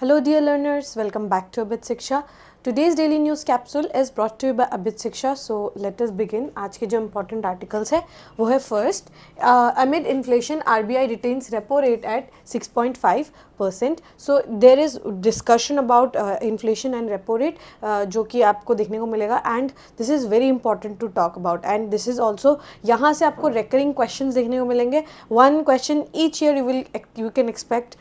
Hello dear learners, welcome back to Abit Shiksha. Today's daily news capsule is brought to you by Abit Shiksha. So let us begin. आज के जो important articles है वो है first, amid inflation RBI retains repo rate at 6.5%. So there is discussion about inflation and repo rate जो कि आपको देखने को मिलेगा and this is very important to talk about and this is also यहाँ से आपको recurring questions देखने को मिलेंगे. One question each year you can expect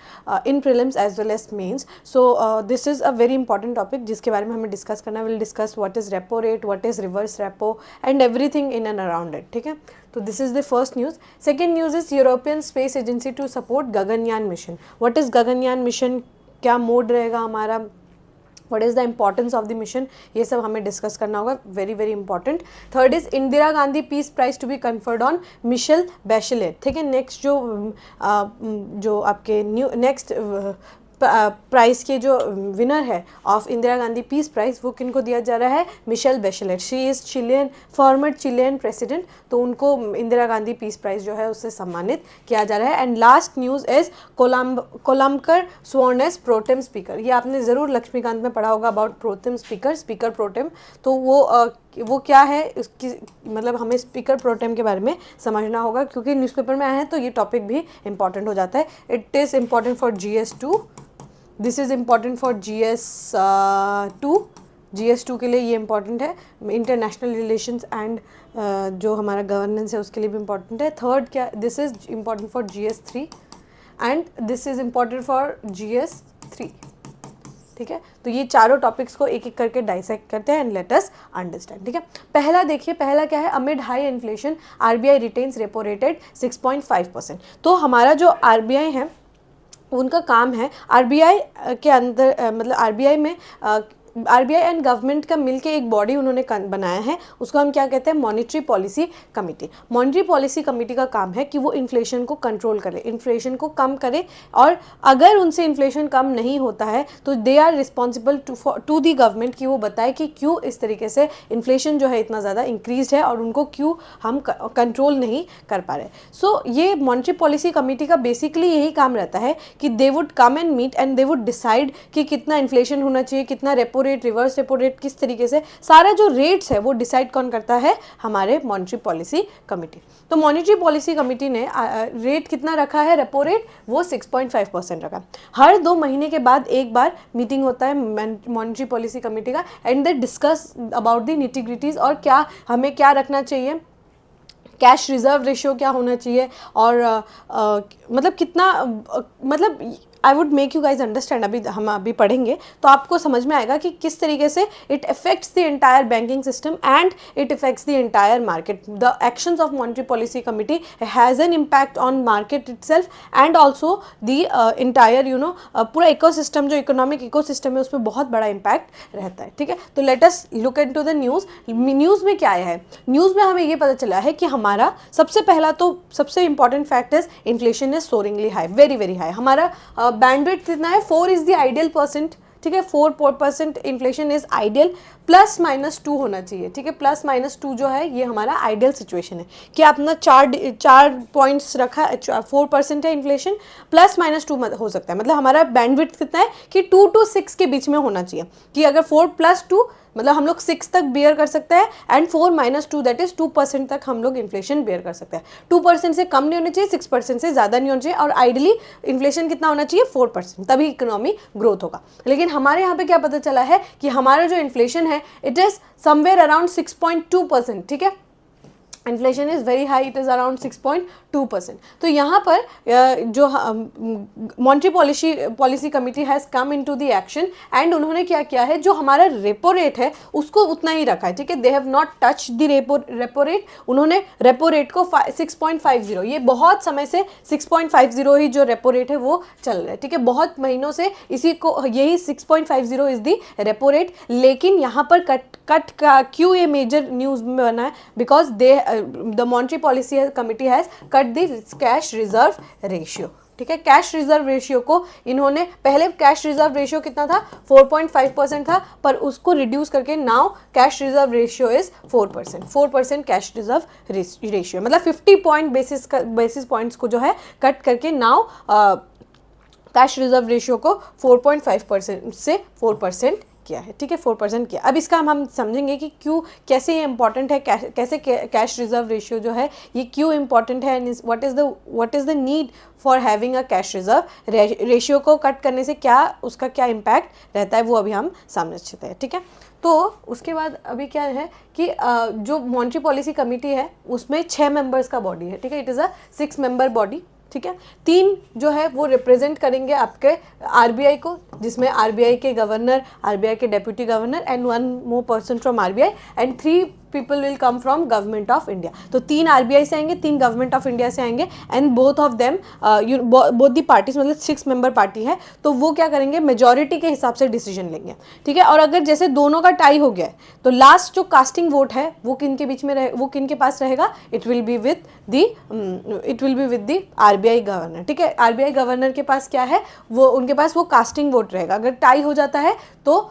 in prelims as well as mains. So this is a very important topic जिसके बारे में हमें डिस्कस करना. Will discuss what is repo rate, what is reverse repo and everything in and around it. ठीक है, तो this is the first news. Second news is European Space Agency to support Gaganyaan mission. What is Gaganyaan mission, क्या mode रहेगा हमारा, what is the importance of the mission, ये सब हमें discuss करना होगा. Very very important. Third is Indira Gandhi peace prize to be conferred on Michelle Bachelet. ठीक है, नेक्स्ट जो आपके नेक्स्ट प्राइज़ के जो विनर है of Indira Gandhi Peace Prize वो किनको दिया जा रहा है, Michelle Bachelet. She is Chilean, former Chilean president, तो उनको इंदिरा गांधी पीस प्राइज़ जो है उससे सम्मानित किया जा रहा है. And last news is Kolambkar sworn as protem speaker. ये आपने ज़रूर लक्ष्मीकांत में पढ़ा होगा अबाउट प्रोटेम स्पीकर प्रोटेम. तो वो क्या है, उसकी मतलब हमें स्पीकर प्रोटेम के बारे में समझना होगा क्योंकि न्यूज़पेपर में आए हैं तो ये टॉपिक भी इंपॉर्टेंट हो जाता है. It is important for GS2. This is important for GS2 के लिए ये इम्पॉर्टेंट है. इंटरनेशनल रिलेशंस एंड जो हमारा गवर्नेंस है उसके लिए भी इम्पॉर्टेंट है. थर्ड क्या, this is important for GS3 and this is important for GS3. ठीक है, तो ये चारों टॉपिक्स को एक एक करके डाइसेक्ट करते हैं एंड लेट अस अंडरस्टैंड. ठीक है, पहला देखिए, पहला क्या है, amid high inflation RBI retains repo rate at 6.5%. तो हमारा जो RBI है उनका काम है, RBI के अंदर मतलब RBI में RBI एंड गवर्नमेंट का मिलके एक बॉडी उन्होंने बनाया है, उसको हम क्या कहते हैं, monetary policy committee. Monetary policy committee का काम है कि वो इन्फ्लेशन को कंट्रोल करे, इन्फ्लेशन को कम करे, और अगर उनसे इन्फ्लेशन कम नहीं होता है तो they are responsible to the government कि वो बताए कि क्यों इस तरीके से इन्फ्लेशन जो है इतना ज़्यादा इंक्रीज है और उनको क्यों हम कंट्रोल नहीं कर पा रहे. सो ये मॉनिटरी पॉलिसी कमेटी का बेसिकली यही काम रहता है कि they would come and meet and they would decide कि कितना इन्फ्लेशन होना चाहिए, कितना repo rate, reverse repo rate, किस तरीके से सारा जो रेट्स है वो डिसाइड कौन करता है, हमारे मॉनिटरी पॉलिसी कमेटी. तो मॉनिटरी पॉलिसी कमेटी ने रेट कितना रखा है, रेपो रेट वो 6.5% रखा. हर 2 महीने के बाद एक बार मीटिंग होता है मॉनिटरी पॉलिसी कमेटी का and they discuss about the nitty-gritties और क्या हमें क्या रखना चाहिए, कैश रिजर्व रेशियो क्या होना चाहिए और मतलब कितना मतलब I would make you guys understand. हम अभी पढ़ेंगे तो आपको समझ में आएगा कि किस तरीके से it affects the entire banking system and it affects the entire market. The actions of monetary policy committee has an impact on market itself and also the entire पूरा इकोसिस्टम, जो इकोनॉमिक इकोसिस्टम है उसमें बहुत बड़ा impact रहता है. ठीक है, तो late us look into the news. News में क्या आया है, न्यूज़ में हमें ये पता चला है कि हमारा सबसे पहला तो सबसे important fact is inflation is soaringly high, very very high. हमारा बैंडविड्थ कितना है, 4 इज द आइडियल परसेंट. ठीक है, 4% इन्फ्लेशन इज आइडियल, ±2 होना चाहिए. ठीक है, ±2 जो है ये हमारा आइडियल सिचुएशन है कि अपना 4 पॉइंट्स रखा, 4% है इन्फ्लेशन, ±2 हो सकता है. मतलब हमारा बैंडविड्थ कितना है कि 2 to 6 के बीच में होना चाहिए कि अगर 4 + 2 मतलब हम लोग 6 तक बियर कर सकते हैं एंड 4 - 2 दैट इज 2% तक हम लोग इन्फ्लेशन बियर कर सकते हैं. 2% से कम नहीं होना चाहिए, 6% से ज़्यादा नहीं होना चाहिए, और आइडियली इन्फ्लेशन कितना होना चाहिए, 4%, तभी इकोनॉमी ग्रोथ होगा. लेकिन हमारे यहाँ पे क्या पता चला है कि हमारा जो इन्फ्लेशन है इट इज़ समवेयर अराउंड 6.2%. ठीक है, inflation is very high, it is around 6.2%. तो यहाँ पर जो monetary policy committee has come into the action and उन्होंने क्या किया है, जो हमारा रेपो रेट है उसको उतना ही रखा है. ठीक है, they have not touch the repo rate. उन्होंने रेपो रेट को 6.50, ये बहुत समय से 6.50 ही जो रेपो रेट है वो चल रहा है. ठीक है, बहुत महीनों से इसी को यही 6.50 इज़ द रेपो रेट. लेकिन यहाँ पर कट का क्यों ये मेजर न्यूज़ में बना है, because the monetary policy committee has cut the cash reserve ratio. ठीक है, कैश रिजर्व रेशियो को इन्होंने, पहले कैश रिजर्व रेशियो कितना था, 4.5% था, पर उसको रिड्यूस करके now cash reserve ratio is 4% cash reserve ratio, मतलब 50 पॉइंट बेसिस पॉइंट्स को जो है कट करके नाउ कैश रिजर्व रेशियो को 4.5% से 4% किया है, ठीक है, 4% किया। अब इसका हम समझेंगे कि क्यों, कैसे ये इंपॉर्टेंट है, कैसे कैश रिजर्व रेशियो जो है ये क्यों इंपॉर्टेंट है, and what is the need for having a cash reserve ratio को कट करने से क्या उसका क्या इम्पैक्ट रहता है, वो अभी हम समझते हैं, ठीक है। तो उसके बाद अभी क्या है कि जो मॉनेटरी पॉलिसी कमेटी है उसमें 6 मेंबर्स का बॉडी है, ठीक है, it is a 6 member body, ठीक है। 3 जो है वो रिप्रेजेंट करेंगे आपके आरबीआई को, जिसमें आरबीआई के गवर्नर, आरबीआई के deputy governor and 1 more person from RBI and 3 people will come from government of India. तो 3 आरबीआई से आएंगे, 3 गवर्नमेंट ऑफ इंडिया से आएंगे, and both of them both the parties, मतलब 6 मेंबर पार्टी है, तो वो क्या करेंगे, मेजॉरिटी के हिसाब से डिसीजन लेंगे, ठीक है। और अगर जैसे दोनों का टाई हो गया है तो लास्ट जो कास्टिंग वोट है वो किनके बीच में रहे, वो किनके पास रहेगा, it will be with the RBI governor, ठीक है। आरबीआई गवर्नर के पास क्या है, वो उनके पास वो कास्टिंग वोट रहेगा, अगर टाई हो जाता है तो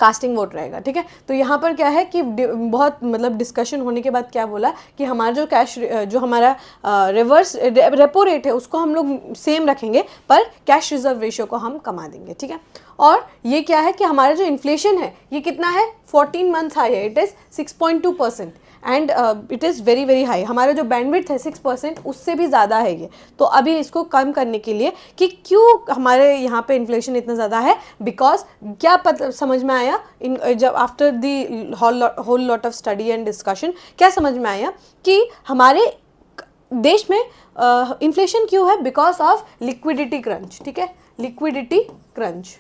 कास्टिंग वोट रहेगा, ठीक है। तो यहाँ पर क्या है कि बहुत मतलब डिस्कशन होने के बाद क्या बोला कि हमारा जो जो हमारा रिवर्स रेपो रेट है उसको हम लोग सेम रखेंगे, पर कैश रिजर्व रेशियो को हम कमा देंगे, ठीक है। और ये क्या है कि हमारा जो इन्फ्लेशन है ये कितना है, 14 मंथ्स हाई है, it is 6.2% and it is very very high. हमारा जो बैंडविड्थ है 6%, उससे भी ज़्यादा है ये। तो अभी इसको कम करने के लिए कि क्यों हमारे यहाँ पे इन्फ्लेशन इतना ज़्यादा है, बिकॉज क्या पता समझ में आया जब after the whole lot of study and discussion, क्या समझ में आया कि हमारे देश में इन्फ्लेशन क्यों है, बिकॉज ऑफ लिक्विडिटी क्रंच, ठीक है, liquidity crunch.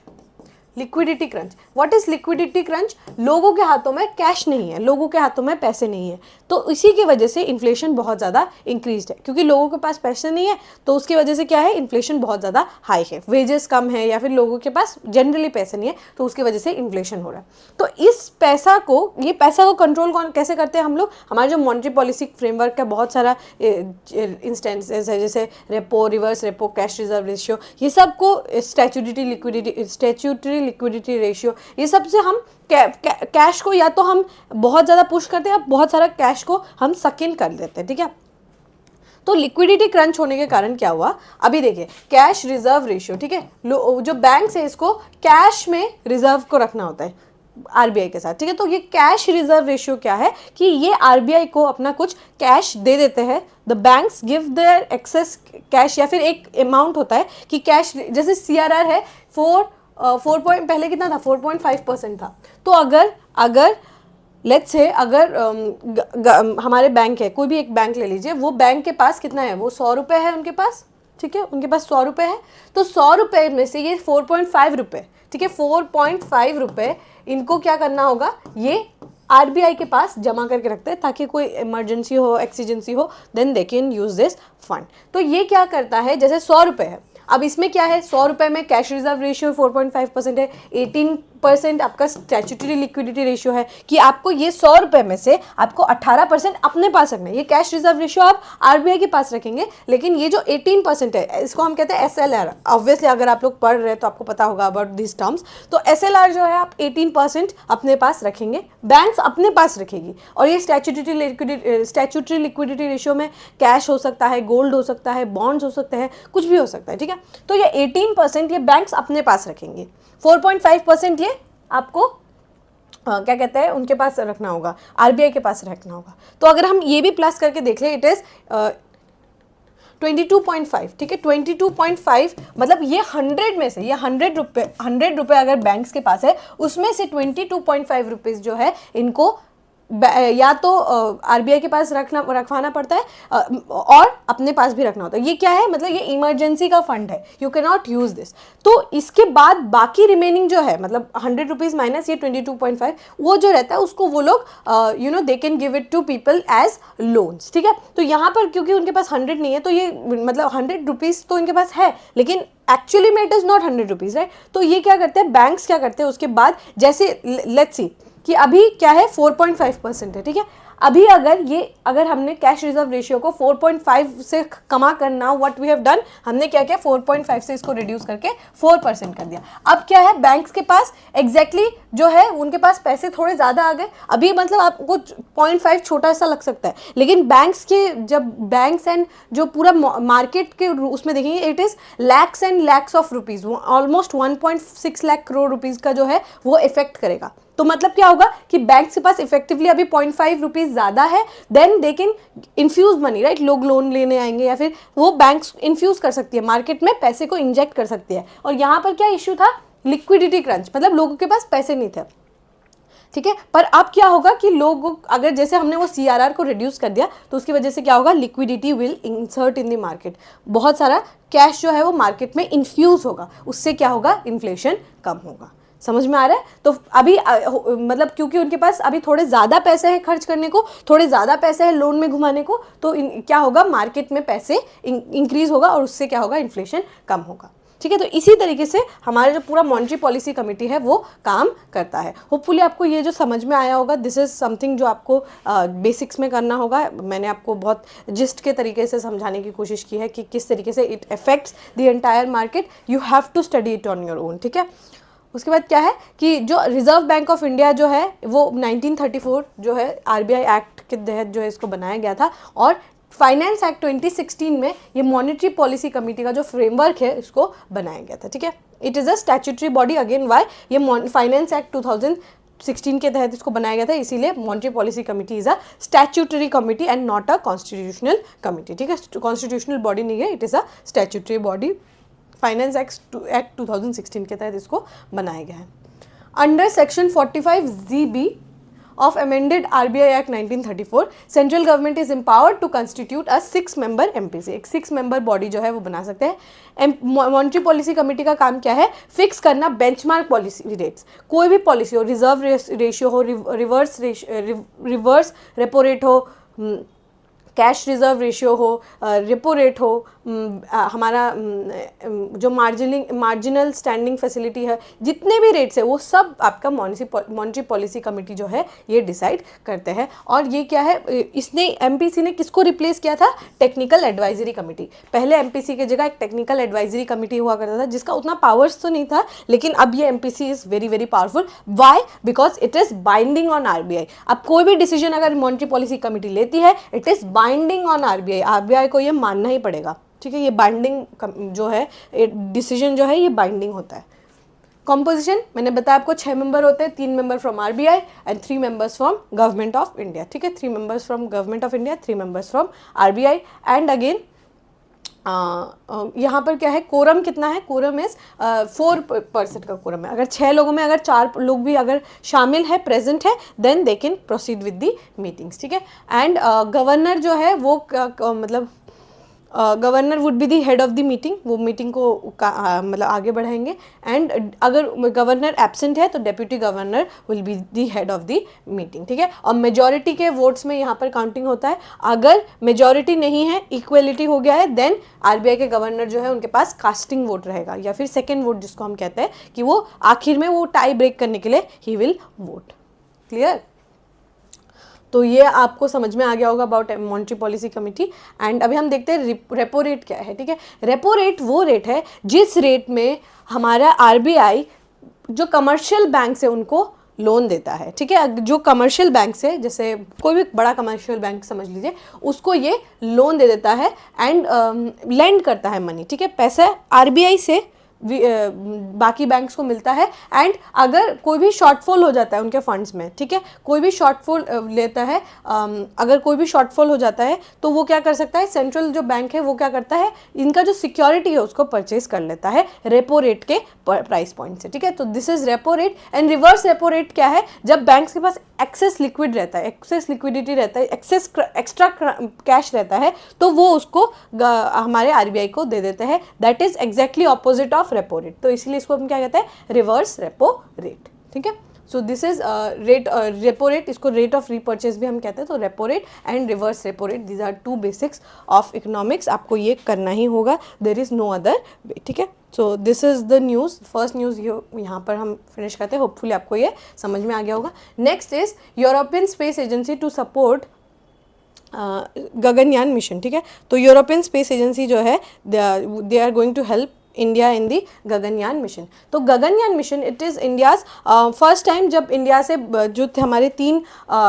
Liquidity crunch, what is liquidity crunch, लोगों के हाथों में कैश नहीं है, लोगों के हाथों में पैसे नहीं है, तो इसी की वजह से इन्फ्लेशन बहुत ज़्यादा इंक्रीज्ड है, क्योंकि लोगों के पास पैसे नहीं है तो उसकी वजह से क्या है, इन्फ्लेशन बहुत ज़्यादा हाई है, वेजेस कम है या फिर लोगों के पास जनरली पैसे नहीं है, तो उसकी वजह से इन्फ्लेशन हो रहा है। तो इस पैसा को कंट्रोल कैसे करते हैं हम लोग, हमारे जो मॉनेटरी पॉलिसी फ्रेमवर्क का बहुत सारा इंस्टेंसेस है, जैसे repo, reverse repo, cash reserve ratio, ये सबको स्टैट्यूटरी लिक्विडिटी रेशियो, ये सबसे हम कैश को या तो हम बहुत ज़्यादा पुश करते हैं, बहुत सारा कैश को हम सक इन कर देते हैं, ठीक है। तो लिक्विडिटी क्रंच होने के कारण क्या हुआ, अभी देखिए कैश रिजर्व रेशियो, ठीक है, जो बैंक है इसको कैश में रिजर्व को रखना होता है आरबीआई के साथ, ठीक है। तो ये कैश रिजर्व रेशियो क्या है कि ये आरबीआई को अपना कुछ कैश दे देते हैं, the banks give their access cash, या फिर एक अमाउंट होता है कि कैश, जैसे सीआरआर है 4 पॉइंट, पहले कितना था 4.5% था। तो अगर लेट्स से अगर हमारे बैंक है, कोई भी एक बैंक ले लीजिए, वो बैंक के पास कितना है, वो 100 रुपये है उनके पास, ठीक है, उनके पास 100 रुपये है, तो 100 रुपये में से ये 4.5 रुपये, ठीक है, 4.5 रुपये इनको क्या करना होगा, ये आरबीआई के पास जमा करके रखते हैं ताकि कोई इमरजेंसी हो, एक्सीजेंसी हो, then they can use this fund. तो ये क्या करता है, जैसे 100 रुपये है, अब इसमें क्या है, 100 रुपये में कैश रिजर्व रेशियो 4.5% है, 18% आपका स्टैट्यूटरी लिक्विडिटी रेशियो है कि आपको ये 100 रुपये में से आपको 18% अपने पास रखना है। ये कैश रिजर्व रेशियो आप आरबीआई के पास रखेंगे, लेकिन ये जो 18% है इसको हम कहते हैं एसएलआर। ऑब्वियसली अगर आप लोग पढ़ रहे हैं तो आपको पता होगा अबाउट दिस टर्म्स। तो एसएलआर जो है आप 18% अपने पास रखेंगे, बैंक्स अपने पास रखेगी, और ये स्टैट्यूटरी लिक्विडिटी रेशियो में कैश हो सकता है, गोल्ड हो सकता है, बॉन्ड्स हो सकते हैं, कुछ भी हो सकता है, ठीक है। तो ये 18% ये बैंक्स अपने पास रखेंगे, 4.5% ये आपको क्या कहते हैं उनके पास रखना होगा, आरबीआई के पास रखना होगा। तो अगर हम ये भी प्लस करके देख लें, इट इज 22.5, ठीक है, 22.5 मतलब ये 100 में से, ये 100 रुपये अगर बैंक्स के पास है, उसमें से 22.5 रुपीज़ जो है इनको या तो आरबीआई के पास रखवाना पड़ता है और अपने पास भी रखना होता है। ये क्या है, मतलब ये इमरजेंसी का फंड है, you can not use this. तो इसके बाद बाकी रिमेनिंग जो है, मतलब 100 रुपीज़ माइनस ये 22.5, वो जो रहता है उसको वो लोग they can give it to people as loans, ठीक है। तो यहाँ पर क्योंकि उनके पास 100 नहीं है, तो ये मतलब 100 रुपीज़ तो इनके पास है, लेकिन एक्चुअली में it is not 100 rupees, right. तो ये क्या करते हैं, बैंक्स क्या करते हैं उसके बाद, जैसे लेट्स सी कि अभी क्या है 4.5% है, ठीक है। अभी अगर हमने कैश रिजर्व रेशियो को 4.5 से कमा करना, व्हाट वी हैव डन, हमने क्या किया, 4.5 से इसको रिड्यूस करके 4% कर दिया। अब क्या है, बैंक्स के पास एग्जैक्टली जो है उनके पास पैसे थोड़े ज़्यादा आ गए। अभी मतलब आपको 0.5 छोटा सा लग सकता है, लेकिन बैंक्स के जब बैंक्स एंड जो पूरा मार्केट के उसमें देखेंगे, it is lakhs and lakhs of rupees, almost 1.6 lakh crore rupees का जो है वो इफेक्ट करेगा। तो मतलब क्या होगा कि बैंक के पास इफेक्टिवली अभी 0.5 रुपीज़ ज़्यादा है, then they can infuse money, right. लोग लोन लेने आएंगे या फिर वो बैंक्स इन्फ्यूज कर सकती है, मार्केट में पैसे को इंजेक्ट कर सकती है। और यहाँ पर क्या इशू था, लिक्विडिटी क्रंच, मतलब लोगों के पास पैसे नहीं थे, ठीक है। पर अब क्या होगा कि लोग अगर जैसे हमने वो CRR को रिड्यूस कर दिया तो उसकी वजह से क्या होगा, liquidity will insert in the market, बहुत सारा कैश जो है वो मार्केट में इन्फ्यूज होगा, उससे क्या होगा, इन्फ्लेशन कम होगा। समझ में आ रहा है। तो अभी मतलब क्योंकि उनके पास अभी थोड़े ज़्यादा पैसे हैं खर्च करने को, थोड़े ज़्यादा पैसे हैं लोन में घुमाने को, तो क्या होगा, मार्केट में पैसे इंक्रीज होगा और उससे क्या होगा, इन्फ्लेशन कम होगा, ठीक है। तो इसी तरीके से हमारे जो पूरा मॉनेटरी पॉलिसी कमेटी है वो काम करता है। होपफुली आपको ये जो समझ में आया होगा, दिस इज़ समथिंग जो आपको बेसिक्स में करना होगा। मैंने आपको बहुत जिस्ट के तरीके से समझाने की कोशिश की है कि किस तरीके से it affects the entire market. You have to study it on your own, ठीक है। उसके बाद क्या है कि जो रिजर्व बैंक ऑफ इंडिया जो है वो 1934 जो है RBI एक्ट के तहत जो है इसको बनाया गया था, और फाइनेंस एक्ट 2016 में ये मॉनेटरी पॉलिसी कमेटी का जो फ्रेमवर्क है इसको बनाया गया था, ठीक है। It is a statutory body, again why, ये फाइनेंस एक्ट 2016 के तहत इसको बनाया गया था, इसीलिए monetary policy committee is a statutory committee and not a constitutional committee, ठीक है। कॉन्स्टिट्यूशनल बॉडी नहीं है, it is a statutory body. Finance act 2016 के तहत इसको बनाया गया है। Under section 45ZB of amended RBI Act 1934, central government is empowered to constitute a 6-member MPC, एक 6-member बॉडी जो है वो बना सकते हैं। मॉनेटरी पॉलिसी कमेटी का काम क्या है, फिक्स करना बेंचमार्क पॉलिसी रेट्स, कोई भी पॉलिसी हो, रिजर्व रेशियो हो, रिवर्स रेपो रेट हो, कैश रिजर्व रेशियो हो, रेपो रेट हो, हमारा जो मार्जिनल स्टैंडिंग फैसिलिटी है, जितने भी रेट्स है वो सब आपका मॉनेटरी पॉलिसी कमेटी जो है ये डिसाइड करते हैं। और ये क्या है, इसने MPC ने किसको रिप्लेस किया था, टेक्निकल एडवाइजरी कमेटी। पहले MPC की जगह एक टेक्निकल एडवाइजरी कमेटी हुआ करता था जिसका उतना पावर्स तो नहीं था, लेकिन अब ये MPC is very very powerful. Why, because it is binding on RBI। अब कोई भी डिसीजन अगर मॉनेटरी पॉलिसी कमेटी लेती है, it is binding on RBI को ये मानना ही पड़ेगा, ठीक है। ये बाइंडिंग जो है, डिसीजन जो है ये बाइंडिंग होता है। कॉम्पोजिशन मैंने बताया आपको 6 मेंबर होते हैं, 3 member from RBI and 3 members from government of India, ठीक है। 3 members from government of India, 3 members from RBI। And again यहाँ पर क्या है, कोरम कितना है, कोरम इज 4% का कोरम है। अगर 6 लोगों में अगर 4 लोग भी अगर शामिल है, प्रेजेंट है, then they can proceed with the meetings, ठीक है। एंड गवर्नर जो है वो मतलब governor would be the head of the meeting, वो मीटिंग को मतलब आगे बढ़ाएंगे। एंड अगर गवर्नर एब्सेंट है तो deputy governor will be the head of the meeting, ठीक है। और मेजॉरिटी के वोट्स में यहाँ पर काउंटिंग होता है। अगर मेजॉरिटी नहीं है, इक्वलिटी हो गया है, देन RBI के गवर्नर जो है उनके पास कास्टिंग वोट रहेगा, या फिर सेकेंड वोट जिसको हम कहते हैं, कि वो आखिर में वो टाई ब्रेक करने के लिए ही विल वोट। क्लियर। तो ये आपको समझ में आ गया होगा about monetary policy committee. And अभी हम देखते हैं रेपो रेट क्या है, ठीक है। रेपो रेट वो रेट है जिस रेट में हमारा RBI जो कमर्शियल बैंक से उनको लोन देता है, ठीक है। जो कमर्शियल बैंक से, जैसे कोई भी बड़ा कमर्शियल बैंक समझ लीजिए, उसको ये लोन दे देता है एंड लेंड करता है मनी, ठीक है। पैसा RBI से बाकी बैंक्स को मिलता है। एंड अगर कोई भी शॉर्टफॉल हो जाता है उनके फंड्स में, ठीक है, कोई भी शॉर्टफॉल लेता है, अगर कोई भी शॉर्टफॉल हो जाता है तो वो क्या कर सकता है, सेंट्रल जो बैंक है वो क्या करता है, इनका जो सिक्योरिटी है उसको परचेज कर लेता है रेपो रेट के प्राइस पॉइंट से, ठीक है। तो this is repo rate. And reverse repo rate क्या है, जब बैंक्स के पास एक्सेस लिक्विड रहता है, एक्सेस लिक्विडिटी रहता है, एक्सेस एक्स्ट्रा कैश रहता है, तो वो उसको हमारे RBI को दे देते हैं। That is exactly opposite of repo rate. तो इसीलिए इसको हम क्या कहते हैं, रिवर्स रेपो रेट, ठीक है। So this is rate, repo rate, इसको रेट ऑफ रीपर्चेज भी हम कहते हैं, तो repo rate and reverse repo rate, these are two basics of economics, आपको ये करना ही होगा, there is no other way, ठीक है। So this is the news, first news यहाँ पर हम फिनिश करते हैं, होपफुली आपको ये समझ में आ गया होगा। Next is European Space Agency to support Gaganyaan mission, ठीक है। तो यूरोपियन स्पेस एजेंसी जो है they are going to help India in the Gaganyaan mission. तो Gaganyaan mission it is India's first time, जब इंडिया से जो हमारे 3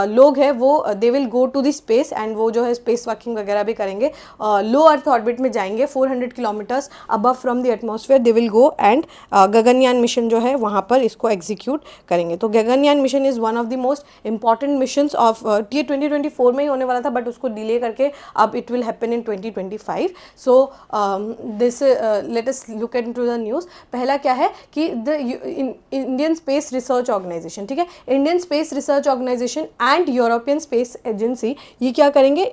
लोग हैं वो they will go to the space, and वो जो है स्पेस वॉकिंग वगैरह भी करेंगे, लो अर्थ ऑर्बिट में जाएंगे, 400 kilometres above from the atmosphere they will go, and Gaganyaan mission जो है वहाँ पर इसको एग्जीक्यूट करेंगे। तो Gaganyaan mission is one of the most important missions of, ये 2024 में ही होने वाला था, बट उसको डिले करके अब it will happen in 2025। So this let us look into the news. पहला क्या है कि the Indian Space Research Organisation, ठीक है, Indian Space Research Organisation and European Space Agency, ये क्या करेंगे,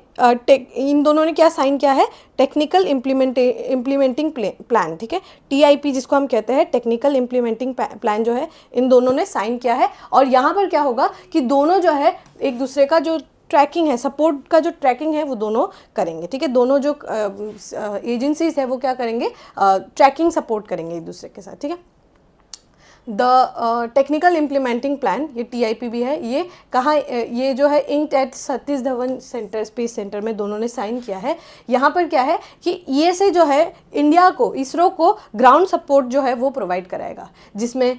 इन दोनों ने क्या साइन किया है, टेक्निकल इम्प्लीमेंटिंग प्लान, ठीक है, TIP जिसको हम कहते हैं, टेक्निकल इम्प्लीमेंटिंग प्लान जो है इन दोनों ने साइन किया है। और यहाँ पर क्या होगा कि दोनों जो है एक दूसरे का जो ट्रैकिंग है, सपोर्ट का जो ट्रैकिंग है वो दोनों करेंगे, ठीक है। दोनों जो एजेंसीज है वो क्या करेंगे, ट्रैकिंग सपोर्ट करेंगे एक दूसरे के साथ, ठीक है। द टेक्निकल इम्प्लीमेंटिंग प्लान, ये TIP भी है, ये कहाँ, ये जो है inked at Satish Dhawan centre, space centre में दोनों ने साइन किया है। यहाँ पर क्या है कि ESA जो है इंडिया को, इसरो को ग्राउंड सपोर्ट जो है वो प्रोवाइड कराएगा, जिसमें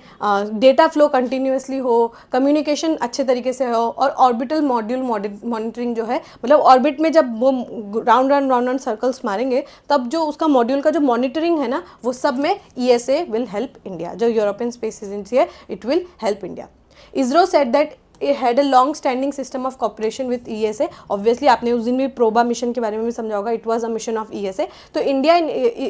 डेटा फ्लो कंटिन्यूसली हो, कम्युनिकेशन अच्छे तरीके से हो, और ऑर्बिटल मॉड्यूल मॉनिटरिंग जो है, मतलब ऑर्बिट में जब वो राउंड सर्कल्स मारेंगे तब जो उसका मॉड्यूल का जो मॉनिटरिंग है ना, वो सब में ESA विल हेल्प इंडिया, जो यूरोपियन स्पेस एजेंसी है, it will help India. ISRO said that it had a long standing system of cooperation with ESA, obviously आपने उस दिन भी प्रोबा मिशन के बारे में भी समझा होगा, it was a mission of ESA। तो India,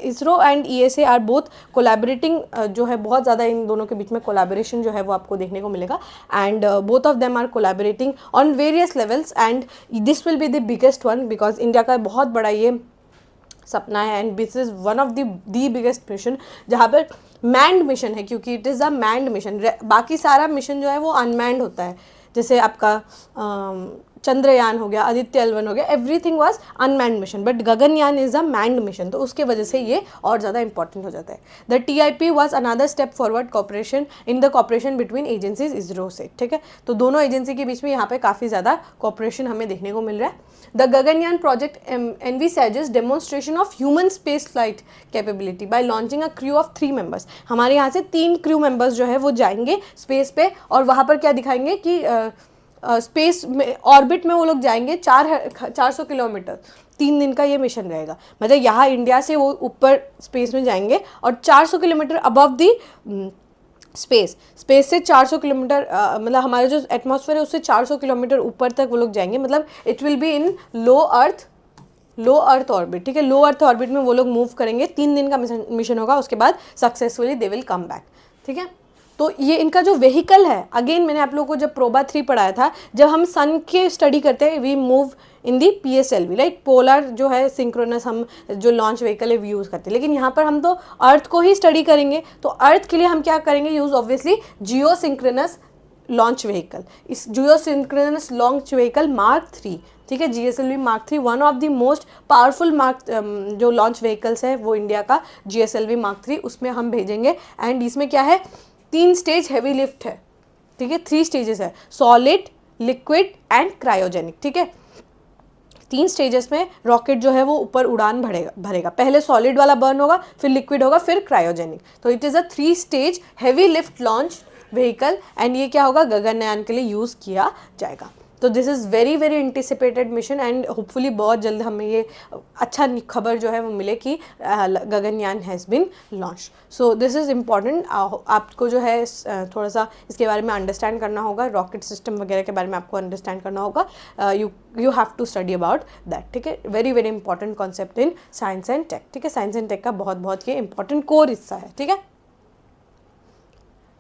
ISRO and ESA are both collaborating, जो है बहुत ज़्यादा इन दोनों के बीच में कोलैबोरेशन जो है वो आपको देखने को मिलेगा, and both of them are collaborating on various levels, and this will be the biggest one, because India का बहुत बड़ा ये सपना है, and this is one of the biggest mission जहाँ पर मैंड मिशन है, क्योंकि it is a manned mission. बाकी सारा मिशन जो है वो अनमैंड होता है, जैसे आपका चंद्रयान हो गया, आदित्य L1 हो गया, everything was unmanned mission, but Gaganyaan is a manned mission, तो उसके वजह से ये और ज़्यादा इंपॉर्टेंट हो जाता है। The TIP was another step forward cooperation in the cooperation between agencies ISRO से, ठीक है। तो दोनों एजेंसी के बीच में यहाँ पे काफ़ी ज़्यादा कॉपरेशन हमें देखने को मिल रहा है। The Gaganyaan project envisages demonstration of human space flight capability bye launching a crew of 3 members. हमारे यहाँ से 3 क्रू मेंबर्स जो है वो जाएंगे स्पेस पे, और वहाँ पर क्या दिखाएंगे कि स्पेस में, ऑर्बिट में वो लोग जाएंगे 400 किलोमीटर, 3 दिन का ये मिशन रहेगा। मतलब यहाँ इंडिया से वो ऊपर स्पेस में जाएंगे और 400 किलोमीटर अबव दी स्पेस से 400 किलोमीटर, मतलब हमारा जो एटमॉस्फेयर है उससे 400 किलोमीटर ऊपर तक वो लोग जाएंगे, मतलब it will be in low earth orbit, ठीक है। लो अर्थ ऑर्बिट में वो लोग मूव करेंगे, 3 दिन का मिशन होगा, उसके बाद successfully they will come back, ठीक है। तो ये इनका जो व्हीकल है, अगेन मैंने आप लोगों को जब प्रोबा 3 पढ़ाया था, जब हम सन के स्टडी करते हैं we move in the PSLV, right, polar जो है सिंक्रोनस हम जो लॉन्च व्हीकल है यूज़ करते हैं, लेकिन यहाँ पर हम तो अर्थ को ही स्टडी करेंगे, तो अर्थ के लिए हम क्या करेंगे यूज़, ऑब्वियसली जियो सिंक्रोनस लॉन्च व्हीकल। इस जियो सिंक्रोनस लॉन्च व्हीकल Mark 3, ठीक है, GSLV Mark 3 one of the most powerful जो लॉन्च व्हीकल्स है वो इंडिया का GSLV Mark 3, उसमें हम भेजेंगे। एंड इसमें क्या है, 3 स्टेज हैवी लिफ्ट है, ठीक है, 3 स्टेजेस है, सॉलिड, लिक्विड एंड क्रायोजेनिक, ठीक है। 3 स्टेजेस में रॉकेट जो है वो ऊपर उड़ान भरेगा, पहले सॉलिड वाला बर्न होगा, फिर लिक्विड होगा, फिर क्रायोजेनिक। तो it is a 3 stage heavy lift launch vehicle, and ये क्या होगा, गगनयान के लिए यूज़ किया जाएगा। तो this is very very anticipated mission, and hopefully बहुत जल्द हमें ये अच्छा खबर जो है वो मिले कि Gaganyaan has been launch. So this is important, आपको जो है थोड़ा सा इसके बारे में अंडरस्टैंड करना होगा, रॉकेट सिस्टम वगैरह के बारे में आपको अंडरस्टैंड करना होगा, you have to study about that, ठीक है। Very very important concept in science and tech, ठीक है, साइंस एंड टेक का बहुत ये इंपॉर्टेंट कोर हिस्सा है, ठीक है।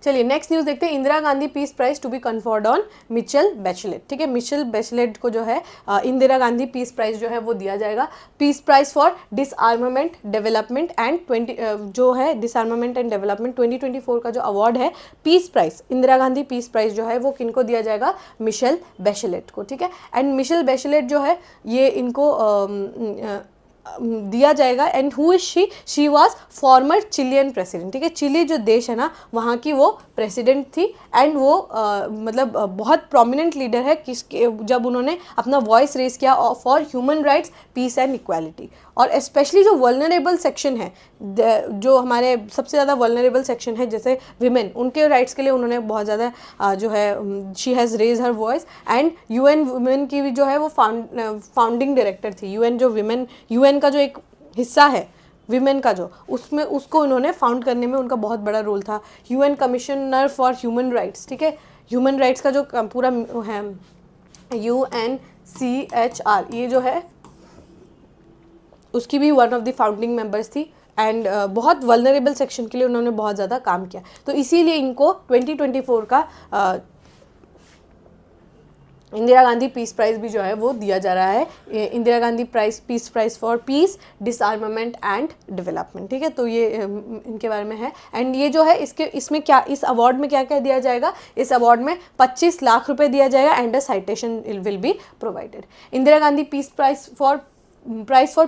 चलिए नेक्स्ट न्यूज़ देखते हैं, Indira Gandhi peace prize to be conferred on Michelle Bachelet. ठीक है, मिशेल बैचेलेट को जो है इंदिरा गांधी पीस प्राइज जो है वो दिया जाएगा। Peace prize for disarmament development and 20 जो है डिसआर्मामेंट एंड डेवलपमेंट 2024 का जो अवार्ड है peace prize, Indira Gandhi piece prize जो है वो किनको दिया जाएगा, मिशेल बैचेलेट को। ठीक है, एंड मिशेल बैचेलेट जो है ये इनको दिया जाएगा। And who is she was farmer Chilean president. ठीक है, चिली जो देश है ना वहाँ की वो प्रेसिडेंट थी एंड वो मतलब बहुत प्रोमिनेंट लीडर है किसके, जब उन्होंने अपना वॉइस रेज किया for human rights, peace and equality. और स्पेशली जो वल्नरेबल सेक्शन है, जो हमारे सबसे ज़्यादा वल्नरेबल सेक्शन है जैसे विमेन, उनके राइट्स के लिए उन्होंने बहुत ज़्यादा जो है she has raise her voice. And UN women की भी जो है वो फाउंडिंग डायरेक्टर थी। यूएन जो यूएन का जो एक हिस्सा है विमेन का जो, उसमें उसको उन्होंने फाउंड करने में उनका बहुत बड़ा रोल था। UN commissioner for human rights. ठीक है, ह्यूमन राइट्स का जो पूरा है UNCHR, ये जो है उसकी भी one of the founding members थी। एंड बहुत वल्नरेबल सेक्शन के लिए उन्होंने बहुत ज़्यादा काम किया, तो इसीलिए इनको 2024 का इंदिरा गांधी पीस प्राइज़ भी जो है वो दिया जा रहा है, Indira Gandhi Peace prize for piece डिसआर्मामेंट and development. ठीक है, तो ये इनके बारे में है। एंड ये जो है इसमें क्या, इस अवार्ड में क्या क्या दिया जाएगा, इस अवार्ड में 25 लाख रुपए दिया जाएगा and a citation will be provided. Indira Gandhi Peace prize for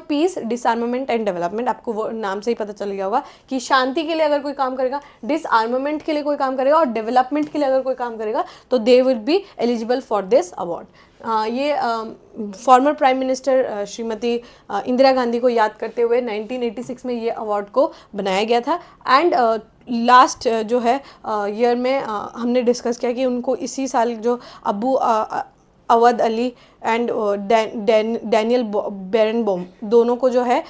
piece डिसआर्मामेंट and development, आपको वो नाम से ही पता चल गया होगा कि शांति के लिए अगर कोई काम करेगा, डिसआर्मामेंट के लिए कोई काम करेगा और डेवलपमेंट के लिए अगर कोई काम करेगा तो they will be eligible for this award. ये former prime minister Shrimati Indira Gandhi को याद करते हुए 1986 में ये अवार्ड को बनाया गया था। एंड लास्ट जो है ईयर में हमने डिस्कस किया कि उनको इसी साल जो अबू अवध अली एंड डैनियल बेरनबॉम दोनों को जो है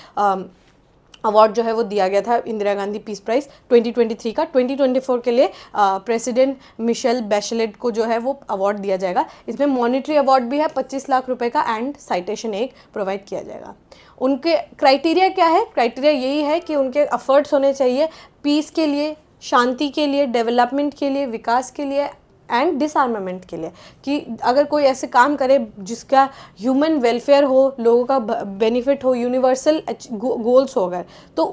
अवार्ड जो है वो दिया गया था इंदिरा गांधी पीस प्राइज़ 2023 का। 2024 के लिए प्रेसिडेंट मिशेल बैचेलेट को जो है वो अवार्ड दिया जाएगा। इसमें मॉनेटरी अवार्ड भी है 25 लाख रुपए का एंड साइटेशन एक प्रोवाइड किया जाएगा। उनके क्राइटेरिया क्या है, क्राइटेरिया यही है कि उनके एफर्ट्स होने चाहिए पीस के लिए, शांति के लिए, डेवलपमेंट के लिए, विकास के लिए एंड डिसआर्मामेंट के लिए, कि अगर कोई ऐसे काम करे जिसका ह्यूमन वेलफेयर हो, लोगों का बेनिफिट हो, यूनिवर्सल गोल्स हो, अगर तो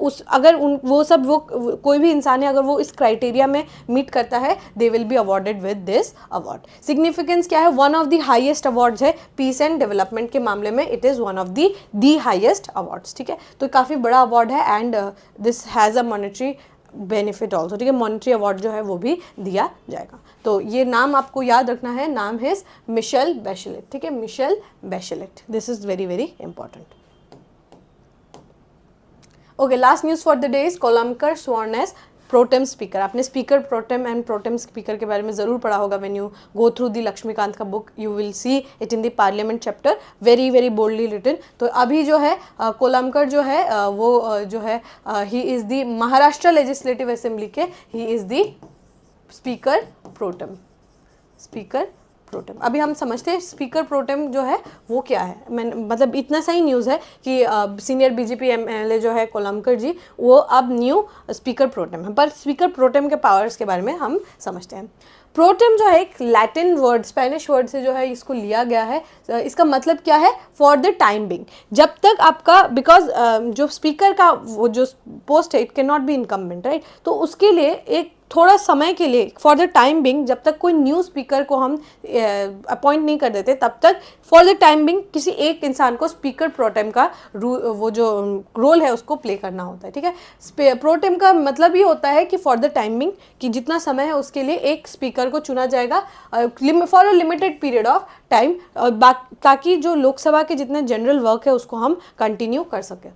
वो कोई भी इंसान है अगर वो इस क्राइटेरिया में मीट करता है, दे will be awarded with this award. Significance क्या है, one of the highest awards है पीस एंड डेवलपमेंट के मामले में, it is one of the highest awards. ठीक है, तो काफ़ी बड़ा अवार्ड है and this has a monetary benefit also. ठीक है, मॉनेटरी अवार्ड जो है वो भी दिया जाएगा। तो ये नाम आपको याद रखना है, नाम है मिशेल बैचेलेट। ठीक है, Michelle Bachelet, this is very very important. Okay, last news for the day is Kolambkar sworn as protem speaker. आपने speaker protem and protem speaker के बारे में ज़रूर पढ़ा होगा when you go through the Laxmikanth का book, you will see it in the parliament chapter, very very boldly written. तो अभी जो है कोलम्बकर जो है वो जो है he is the Maharashtra Legislative Assembly के, he is the speaker protem, speaker protem. अभी हम समझते हैं स्पीकर प्रोटेम जो है वो क्या है। मतलब इतना सही न्यूज़ है कि सीनियर बीजेपी एमएलए जो है कोलम्बकर जी, वो अब न्यू स्पीकर प्रोटेम है। पर स्पीकर प्रोटेम के पावर्स के बारे में हम समझते हैं। प्रोटेम जो है एक लैटिन वर्ड, स्पेनिश वर्ड से जो है इसको लिया गया है। इसका मतलब क्या है, फॉर द टाइम बिंग, जब तक आपका, बिकॉज जो स्पीकर का वो जो पोस्ट है it can not be incumbent, right, तो उसके लिए एक थोड़ा समय के लिए, फॉर द टाइम बिंग, जब तक कोई न्यू स्पीकर को हम अपॉइंट नहीं कर देते तब तक फॉर द टाइम बिंग किसी एक इंसान को स्पीकर प्रोटेम का वो जो रोल है उसको प्ले करना होता है। ठीक है, प्रोटेम का मतलब ये होता है कि फॉर द टाइम बिंग, कि जितना समय है उसके लिए एक स्पीकर को चुना जाएगा for a limited period of time, ताकि जो लोकसभा के जितने जनरल वर्क है उसको हम कंटिन्यू कर सकें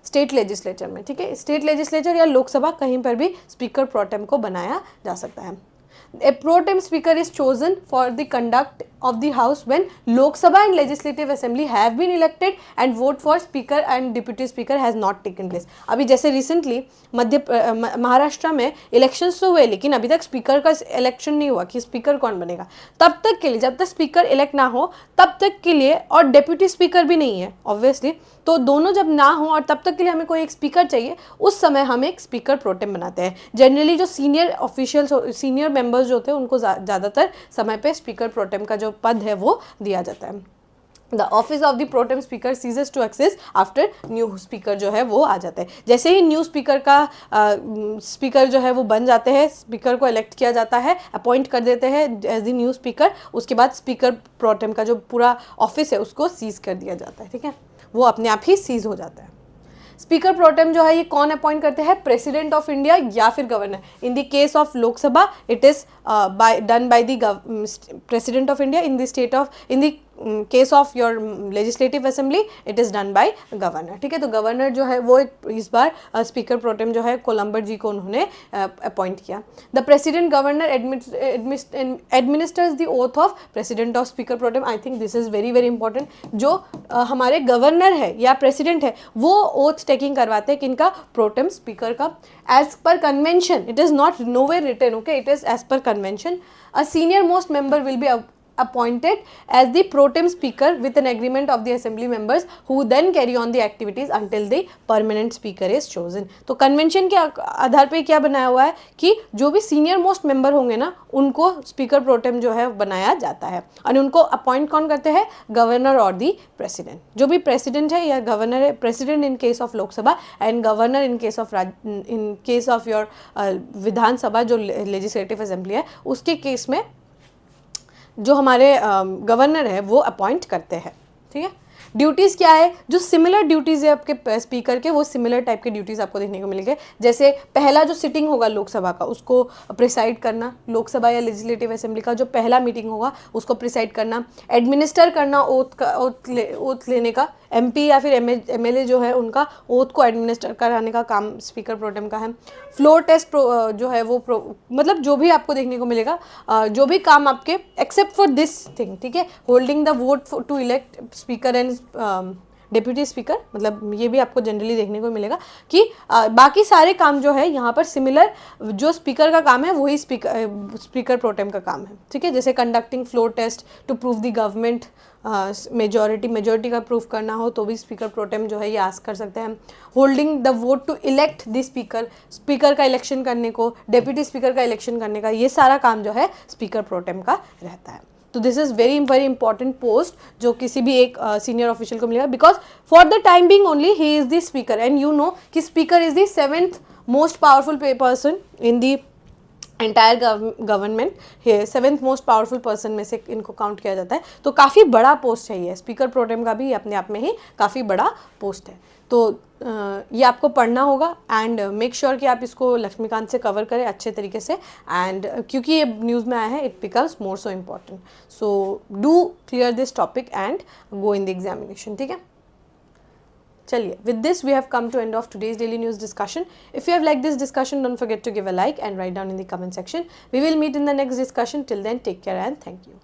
स्टेट लेजिस्लेचर में। ठीक है, स्टेट लेजिस्लेचर या लोकसभा कहीं पर भी स्पीकर प्रोटेम को बनाया जा सकता है। A protem speaker is chosen for the conduct of the house when Lok Sabha and Legislative Assembly have been elected and vote for speaker and deputy speaker has not taken place. अभी जैसे recently Maharashtra में elections तो हुए लेकिन अभी तक speaker का election नहीं हुआ कि स्पीकर कौन बनेगा, तब तक के लिए, जब तक स्पीकर इलेक्ट ना हो तब तक के लिए, और डेप्यूटी स्पीकर भी नहीं है ऑब्वियसली, तो दोनों जब ना हो और तब तक के लिए हमें कोई एक स्पीकर चाहिए, उस समय हम एक स्पीकर प्रोटेम बनाते हैं. जनरली जो सीनियर ऑफिशियल्स, सीनियर मेंबर्स जो होते हैं उनको ज़्यादातर समय पे स्पीकर प्रोटेम का जो पद है वो दिया जाता है. The office of the pro tem speaker ceases to exist after new speaker जो है वो आ जाता है. जैसे ही न्यू स्पीकर का स्पीकर जो है वो बन जाते हैं, स्पीकर को इलेक्ट किया जाता है, अपॉइंट कर देते हैं एज द न्यू स्पीकर, उसके बाद स्पीकर प्रोटेम का जो पूरा ऑफिस है उसको सीज कर दिया जाता है. ठीक है, वो अपने आप ही सीज हो जाता है. स्पीकर प्रोटेम जो है ये कौन अपॉइंट करते हैं? प्रेसिडेंट ऑफ इंडिया या फिर governor. In the case of Lok Sabha it is done by the president of India. In the state of, in the case of your legislative assembly it is done by governor. ठीक है, तो governor जो है वो इस बार speaker pro tem जो है कोलंबर जी को उन्होंने अपॉइंट किया. The president governor administers the oath of president of speaker pro tem. I think this is very very important. जो हमारे गवर्नर है या प्रेसिडेंट है वो ओथ टेकिंग करवाते हैं किनका? प्रोटेम स्पीकर का. As per convention, it is not nowhere written, okay, it is as per convention. A senior most member will be appointed as the pro tem speaker with an agreement of the assembly members who then carry on the activities until the permanent speaker is chosen. तो convention के आधार पे क्या बनाया हुआ है कि जो भी सीनियर मोस्ट मेंबर होंगे ना उनको स्पीकर प्रोटेम जो है बनाया जाता है, और उनको अपॉइंट कौन करते हैं? गवर्नर और दी प्रेसिडेंट. जो भी प्रेसिडेंट है या गवर्नर है, president in case of Lok Sabha and governor in case of your Vidhan Sabha जो लेजिस्लेटिव असेंबली है, उसके केस में जो हमारे गवर्नर है वो अपॉइंट करते हैं. ठीक है, ड्यूटीज़ क्या है? जो सिमिलर ड्यूटीज़ है आपके स्पीकर के, वो सिमिलर टाइप के ड्यूटीज़ आपको देखने को मिलेंगे. जैसे पहला जो सिटिंग होगा लोकसभा का उसको प्रिसाइड करना, लोकसभा या लेजिस्लेटिव असेंबली का जो पहला मीटिंग होगा उसको प्रिसाइड करना, एडमिनिस्टर करना ओथ लेने का. एमपी या फिर एमएलए जो है उनका ओथ को एडमिनिस्टर कराने का काम स्पीकर प्रोटेम का है. फ्लोर टेस्ट जो है वो मतलब जो भी आपको देखने को मिलेगा, जो भी काम आपके एक्सेप्ट फॉर दिस थिंग. ठीक है, holding the vote to elect speaker and deputy speaker, मतलब ये भी आपको जनरली देखने को मिलेगा कि बाकी सारे काम जो है यहाँ पर सिमिलर जो स्पीकर का काम है वही स्पीकर प्रोटेम का काम है. ठीक है, जैसे conducting floor test to prove the government majority का प्रूफ करना हो तो भी स्पीकर प्रोटेम जो है ये आस्क कर सकते हैं. Holding the vote to elect the speaker का इलेक्शन करने को, डेप्यूटी स्पीकर का इलेक्शन करने का, ये सारा काम जो है स्पीकर प्रोटेम का रहता है. तो this is very very important post जो किसी भी एक सीनियर ऑफिशियल को मिलेगा, because for the time being only he is the speaker. And you know कि speaker is the 7th most powerful person in the entire government. 7th most powerful person में से इनको काउंट किया जाता है. तो काफ़ी बड़ा पोस्ट है ये, स्पीकर प्रोटेम का भी अपने आप में ही काफ़ी बड़ा पोस्ट है. तो ये आपको पढ़ना होगा एंड मेक श्योर कि आप इसको लक्ष्मीकांत से कवर करें अच्छे तरीके से. एंड क्योंकि ये न्यूज़ में आया है, it becomes more so important. So do clear this topic and go in the examination. ठीक है, चलिए, with this we have come to end of today's daily news discussion. If you have liked this discussion, don't forget to give a like and write down in the comment section. We will meet in the next discussion. Till then, take care and thank you.